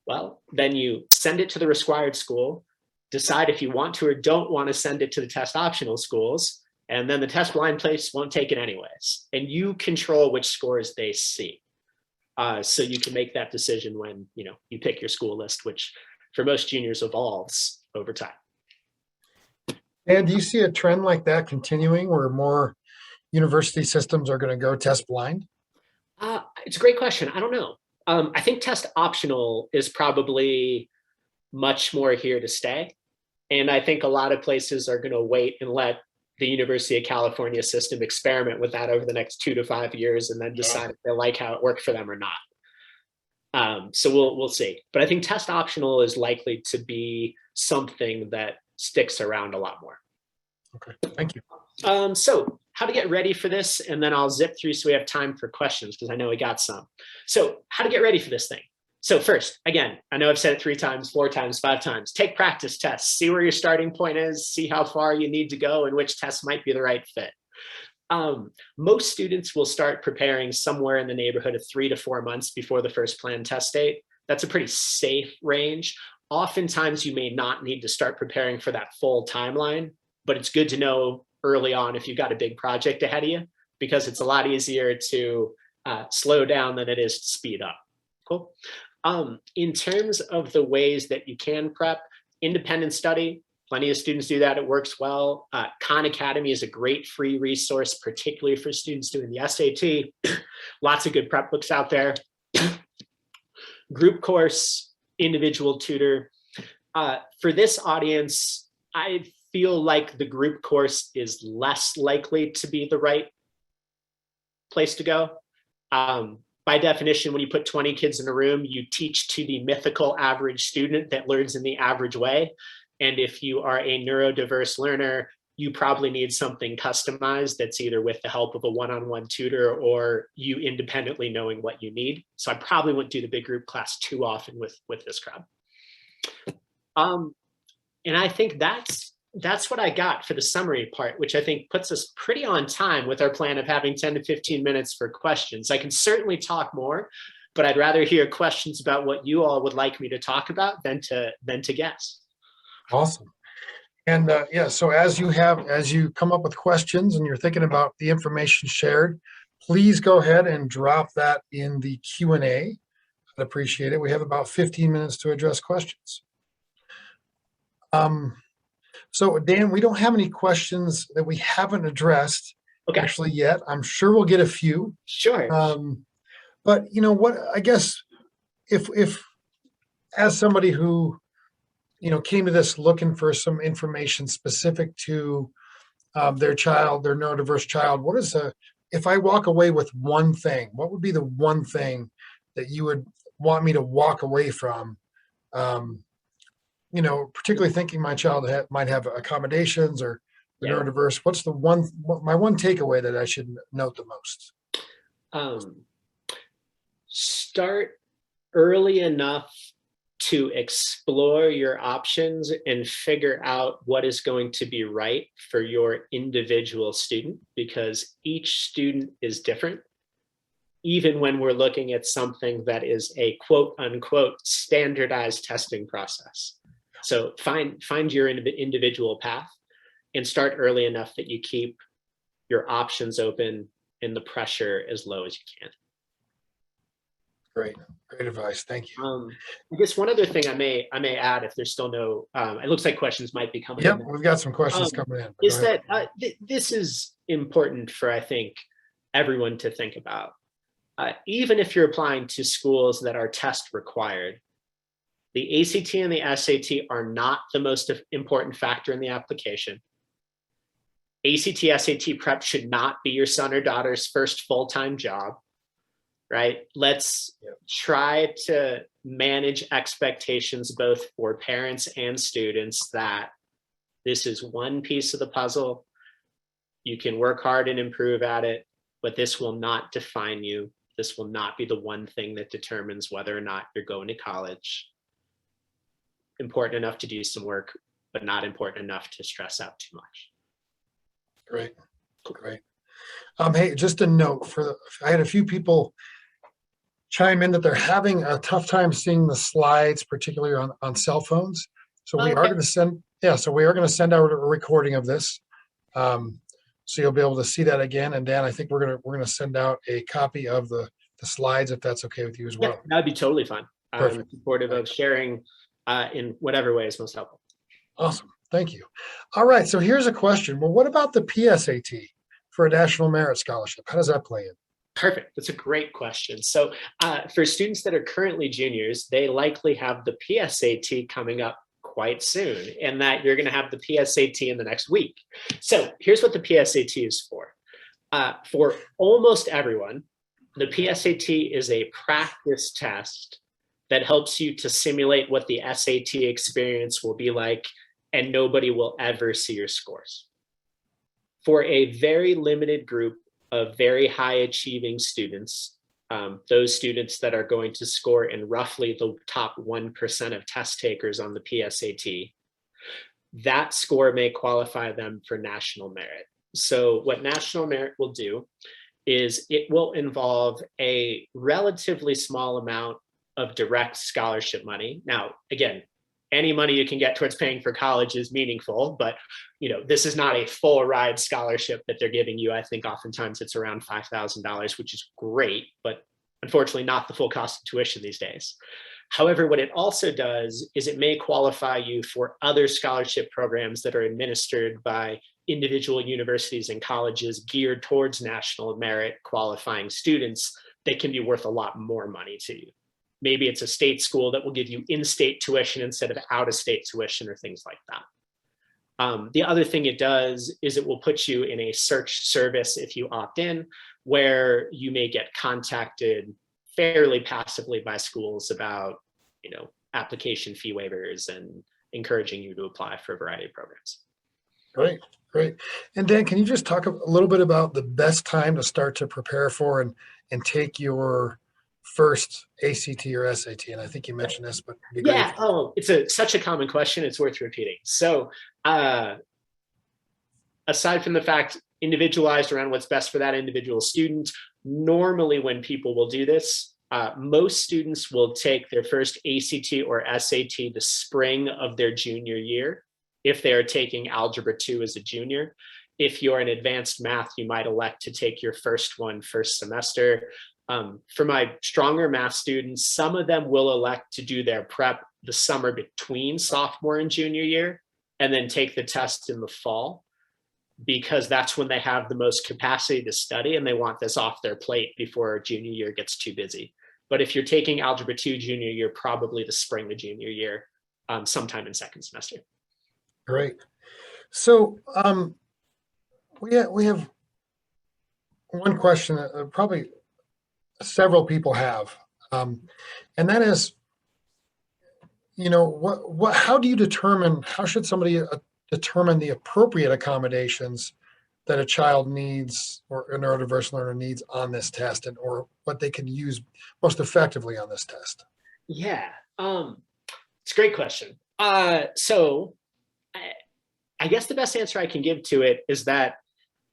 Well, then you send it to the required school, decide if you want to or don't want to send it to the test optional schools, and then the test blind place won't take it anyways. And you control which scores they see. So you can make that decision when you pick your school list, which for most juniors evolves over time. And do you see a trend like that continuing where more university systems are going to go test blind? It's a great question. I don't know. I think test optional is probably much more here to stay. And I think a lot of places are going to wait and let the University of California system experiment with that over the next 2 to 5 years and then decide if they like how it worked for them or not. So we'll see. But I think test optional is likely to be something that sticks around a lot more. Okay, thank you. So how to get ready for this, and then I'll zip through so we have time for questions because I know we got some. So how to get ready for this thing. So first, again, I know I've said it 3 times, 4 times, 5 times, take practice tests, see where your starting point is, see how far you need to go and which tests might be the right fit. Most students will start preparing somewhere in the neighborhood of 3 to 4 months before the first planned test date. That's a pretty safe range. Oftentimes you may not need to start preparing for that full timeline, but it's good to know early on if you've got a big project ahead of you, because it's a lot easier to slow down than it is to speed up. Cool. In terms of the ways that you can prep, independent study, plenty of students do that. It works well. Khan Academy is a great free resource, particularly for students doing the SAT. Lots of good prep books out there. Group course, individual tutor. For this audience, I feel like the group course is less likely to be the right place to go. by definition, when you put 20 kids in a room, you teach to the mythical average student that learns in the average way. And if you are a neurodiverse learner, you probably need something customized that's either with the help of a one-on-one tutor or you independently knowing what you need. So I probably wouldn't do the big group class too often with this crowd. And I think that's what I got for the summary part, which I think puts us pretty on time with our plan of having 10 to 15 minutes for questions. I can certainly talk more, but I'd rather hear questions about what you all would like me to talk about than to guess. Awesome. And yeah, so as you come up with questions and you're thinking about the information shared, please go ahead and drop that in the Q&A. I'd appreciate it. We have about 15 minutes to address questions. So Dan, we don't have any questions that we haven't addressed actually yet. I'm sure we'll get a few. Sure. But you know what, I guess if as somebody who came to this looking for some information specific to their child, their neurodiverse child, if I walk away with one thing, what would be the one thing that you would want me to walk away from? Particularly thinking my child might have accommodations or neurodiverse. What's my one takeaway that I should note the most? Start early enough to explore your options and figure out what is going to be right for your individual student, because each student is different. Even when we're looking at something that is a quote unquote standardized testing process. So find your individual path and start early enough that you keep your options open and the pressure as low as you can. Great advice. Thank you. I guess one other thing I may add, if there's still no, it looks like questions might be coming in. Yep, we've got some questions coming in. Is that this is important for, I think, everyone to think about. Even if you're applying to schools that are test required, the ACT and the SAT are not the most important factor in the application. ACT, SAT prep should not be your son or daughter's first full-time job, right? Let's try to manage expectations both for parents and students that this is one piece of the puzzle. You can work hard and improve at it, but this will not define you. This will not be the one thing that determines whether or not you're going to college. Important enough to do some work, but not important enough to stress out too much. Great. Hey, just a note I had a few people chime in that they're having a tough time seeing the slides, particularly on cell phones. So we are going to send out a recording of this. So you'll be able to see that again. And Dan, I think we're gonna send out a copy of the slides if that's okay with you as well. Yeah, that'd be totally fine. Perfect. I'm supportive of sharing in whatever way is most helpful. Awesome. Thank you. All right. So here's a question. Well, what about the PSAT for a National Merit Scholarship? How does that play in? Perfect. That's a great question. So for students that are currently juniors, they likely have the PSAT coming up quite soon, and that you're going to have the PSAT in the next week. So here's what the PSAT is for. For almost everyone, the PSAT is a practice test that helps you to simulate what the SAT experience will be like, and nobody will ever see your scores. For a very limited group of very high achieving students, those students that are going to score in roughly the top 1% of test takers on the PSAT, that score may qualify them for national merit. So what national merit will do is it will involve a relatively small amount of direct scholarship money. Now, again, any money you can get towards paying for college is meaningful, but this is not a full ride scholarship that they're giving you. I think oftentimes it's around $5,000, which is great, but unfortunately not the full cost of tuition these days. However, what it also does is it may qualify you for other scholarship programs that are administered by individual universities and colleges geared towards national merit qualifying students that can be worth a lot more money to you. Maybe it's a state school that will give you in-state tuition instead of out-of-state tuition or things like that. The other thing it does is it will put you in a search service if you opt in, where you may get contacted fairly passively by schools about, application fee waivers and encouraging you to apply for a variety of programs. Great, great. And Dan, can you just talk a little bit about the best time to start to prepare for and take your first ACT or SAT? And I think you mentioned this, but it'd be great. Yeah. Oh, it's such a common question. It's worth repeating. So, aside from the fact individualized around what's best for that individual student, normally when people will do this, most students will take their first ACT or SAT the spring of their junior year, if they are taking Algebra 2 as a junior. If you're in advanced math, you might elect to take your first one first semester. For my stronger math students, some of them will elect to do their prep the summer between sophomore and junior year, and then take the test in the fall, because that's when they have the most capacity to study and they want this off their plate before junior year gets too busy. But if you're taking Algebra 2 junior year, probably the spring of junior year, sometime in second semester. Great. So we have one question that probably several people have, and that is, how do you determine, how should somebody determine the appropriate accommodations that a child needs or a neurodiverse learner needs on this test, and or what they can use most effectively on this test? Yeah, it's a great question. So I guess the best answer I can give to it is that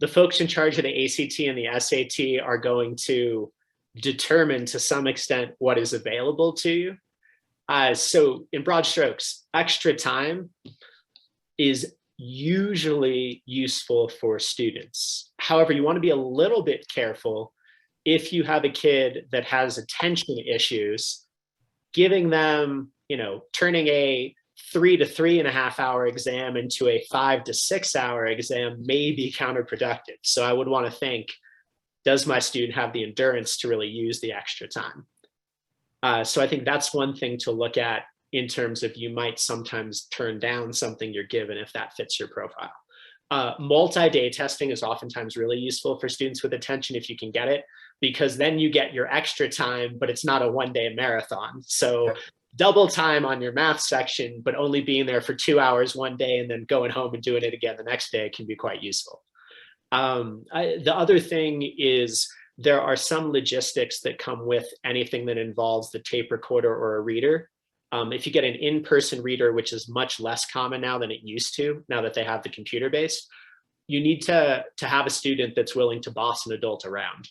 the folks in charge of the ACT and the SAT are going to determine to some extent what is available to you. So in broad strokes, extra time is usually useful for students. However, you want to be a little bit careful if you have a kid that has attention issues. Giving them, turning a 3 to 3.5 hour exam into a 5 to 6 hour exam may be counterproductive. So I would want to think, does my student have the endurance to really use the extra time? So I think that's one thing to look at, in terms of you might sometimes turn down something you're given if that fits your profile. Multi-day testing is oftentimes really useful for students with attention if you can get it, because then you get your extra time, but it's not a one-day marathon. So double time on your math section, but only being there for 2 hours one day and then going home and doing it again the next day can be quite useful. The other thing is, there are some logistics that come with anything that involves the tape recorder or a reader. If you get an in-person reader, which is much less common now than it used to, now that they have the computer based, you need to have a student that's willing to boss an adult around,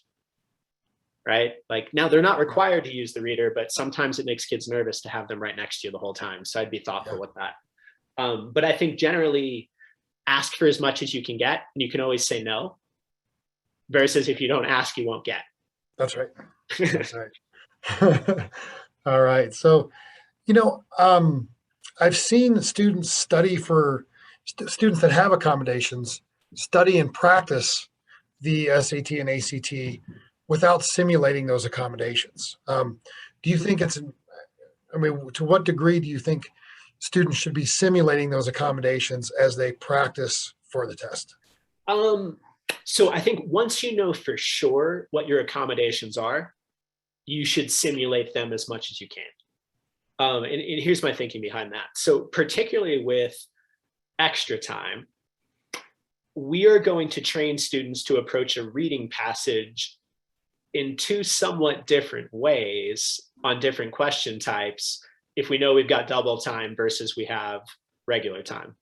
right? Like, now they're not required to use the reader, but sometimes it makes kids nervous to have them right next to you the whole time. So I'd be thoughtful with that. But I think generally ask for as much as you can get, and you can always say no, versus if you don't ask, you won't get. That's right. That's right. All right. So, I've seen students study for students that have accommodations, study and practice the SAT and ACT without simulating those accommodations. Do you think to what degree do you think students should be simulating those accommodations as they practice for the test? So I think once you know for sure what your accommodations are, you should simulate them as much as you can. And here's my thinking behind that. So particularly with extra time, we are going to train students to approach a reading passage in two somewhat different ways on different question types if we know we've got double time versus we have regular time,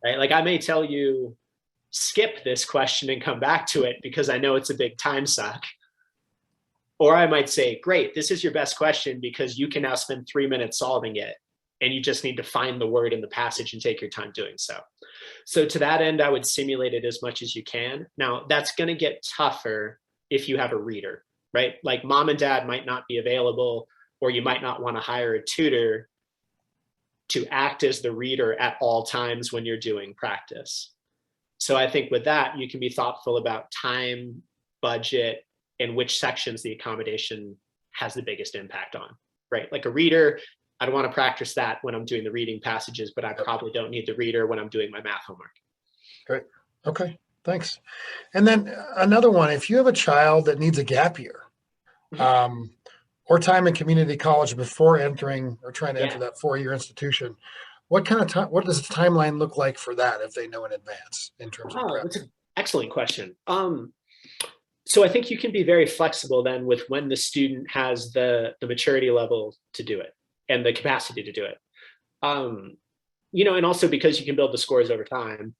right? Like, I may tell you, skip this question and come back to it because I know it's a big time suck. Or I might say, great, this is your best question because you can now spend 3 minutes solving it, and you just need to find the word in the passage and take your time doing so. So to that end, I would simulate it as much as you can. Now, that's going to get tougher if you have a reader, right? Like, mom and dad might not be available, or you might not want to hire a tutor to act as the reader at all times when you're doing practice. So I think with that, you can be thoughtful about time, budget, and which sections the accommodation has the biggest impact on, right? Like a reader, I don't want to practice that when I'm doing the reading passages, but I probably don't need the reader when I'm doing my math homework. Great. Okay, thanks. And then another one, if you have a child that needs a gap year, or time in community college before entering or trying to enter Yeah. that 4-year institution. What kind of time, what does the timeline look like for that if they know in advance in terms of Oh, prep? that's an excellent question. So I think you can be very flexible then with when the student has the maturity level to do it and the capacity to do it. Um, and also because you can build the scores over time,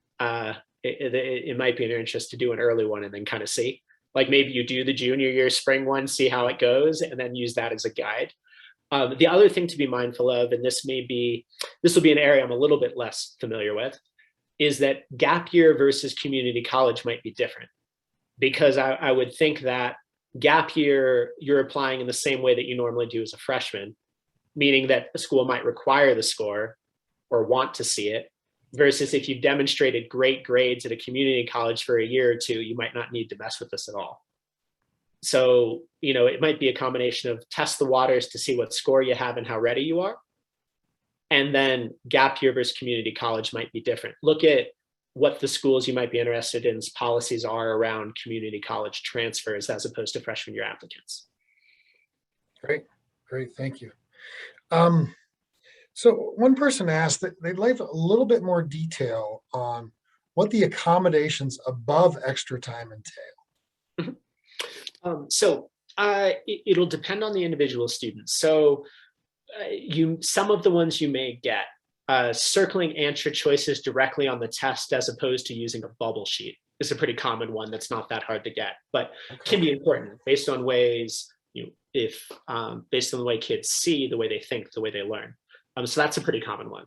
it might be in your interest to do an early one and then kind of see. Like maybe you do the junior year spring one, see how it goes, and then use that as a guide. The other thing to be mindful of, and this will be an area I'm a little bit less familiar with, is that gap year versus community college might be different. Because I would think that gap year, you're applying in the same way that you normally do as a freshman, meaning that a school might require the score or want to see it, versus if you've demonstrated great grades at a community college for a year or two, you might not need to mess with this at all. So, it might be a combination of test the waters to see what score you have and how ready you are. And then gap year versus community college might be different. Look at what the schools you might be interested in's policies are around community college transfers as opposed to freshman year applicants. Great, great, thank you. So one person asked that they'd like a little bit more detail on what the accommodations above extra time entail. It'll depend on the individual student. So some of the ones you may get, circling answer choices directly on the test as opposed to using a bubble sheet is a pretty common one that's not that hard to get, but can be important based on ways, based on the way kids see, the way they think, the way they learn. So that's a pretty common one.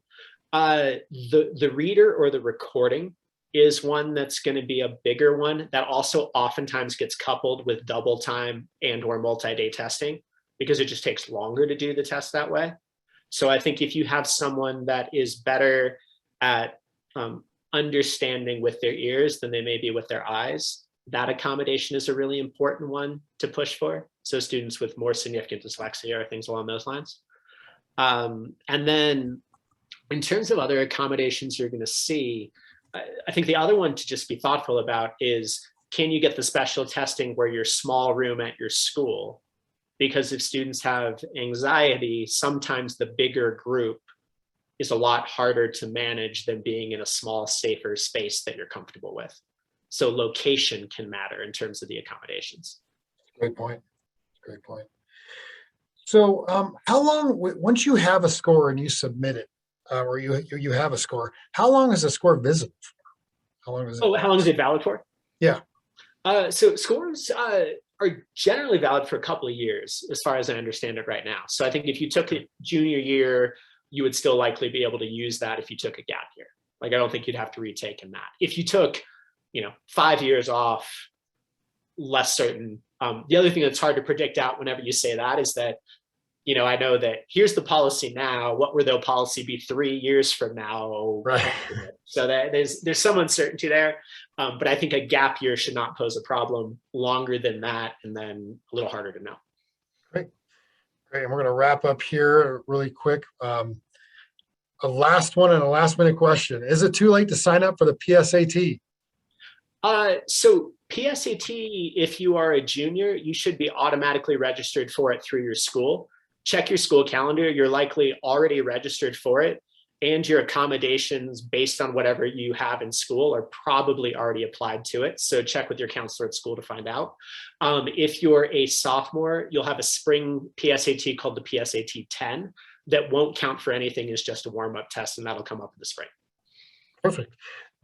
The reader or the recording is one that's going to be a bigger one that also oftentimes gets coupled with double time and or multi-day testing because it just takes longer to do the test that way. So I think if you have someone that is better at understanding with their ears than they may be with their eyes, that accommodation is a really important one to push for. So students with more significant dyslexia or things along those lines. And then in terms of other accommodations you're going to see, I think the other one to just be thoughtful about is, can you get the special testing where your small room at your school? Because if students have anxiety, sometimes the bigger group is a lot harder to manage than being in a small, safer space that you're comfortable with. So location can matter in terms of the accommodations. Great point. Great point. So how long, once you have a score and you submit it, or you have a score, how long is the score visible for? How long is it? How long is it valid for? Yeah. So scores are generally valid for a couple of years, as far as I understand it right now. So I think if you took it junior year, you would still likely be able to use that if you took a gap year. Like, I don't think you'd have to retake in that. If you took, 5 years off, less certain. The other thing that's hard to predict out whenever you say that is that, I know that here's the policy now. What will their policy be 3 years from now? Right. So there's some uncertainty there. But I think a gap year should not pose a problem longer than that, and then a little harder to know. Great. Great. And we're going to wrap up here really quick. A last one and a last minute question. Is it too late to sign up for the PSAT? So PSAT, if you are a junior, you should be automatically registered for it through your school. Check your school calendar. You're likely already registered for it, and your accommodations based on whatever you have in school are probably already applied to it. So check with your counselor at school to find out. If you're a sophomore, you'll have a spring PSAT called the PSAT 10 that won't count for anything, is just a warm-up test, and that'll come up in the spring. Perfect.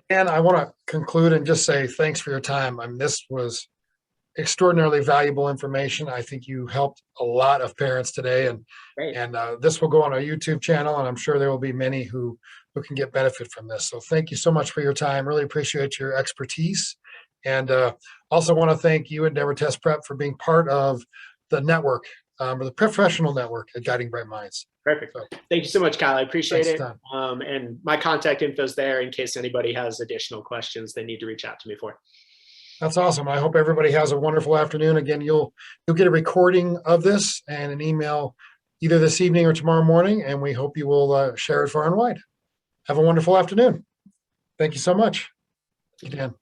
And I want to conclude and just say thanks for your time. I mean, this was extraordinarily valuable information. I think you helped a lot of parents today, and Great. and this will go on our YouTube channel, and I'm sure there will be many who can get benefit from this. So thank you so much for your time. Really appreciate your expertise, and also want to thank you, Endeavor Test Prep, for being part of the network, or the professional network at Guiding Bright Minds. Perfect. So, thank you so much, Kyle. I appreciate it. Tom. And my contact info is there in case anybody has additional questions they need to reach out to me for. That's awesome. I hope everybody has a wonderful afternoon. Again, you'll get a recording of this and an email either this evening or tomorrow morning, and we hope you will share it far and wide. Have a wonderful afternoon. Thank you so much. Dan.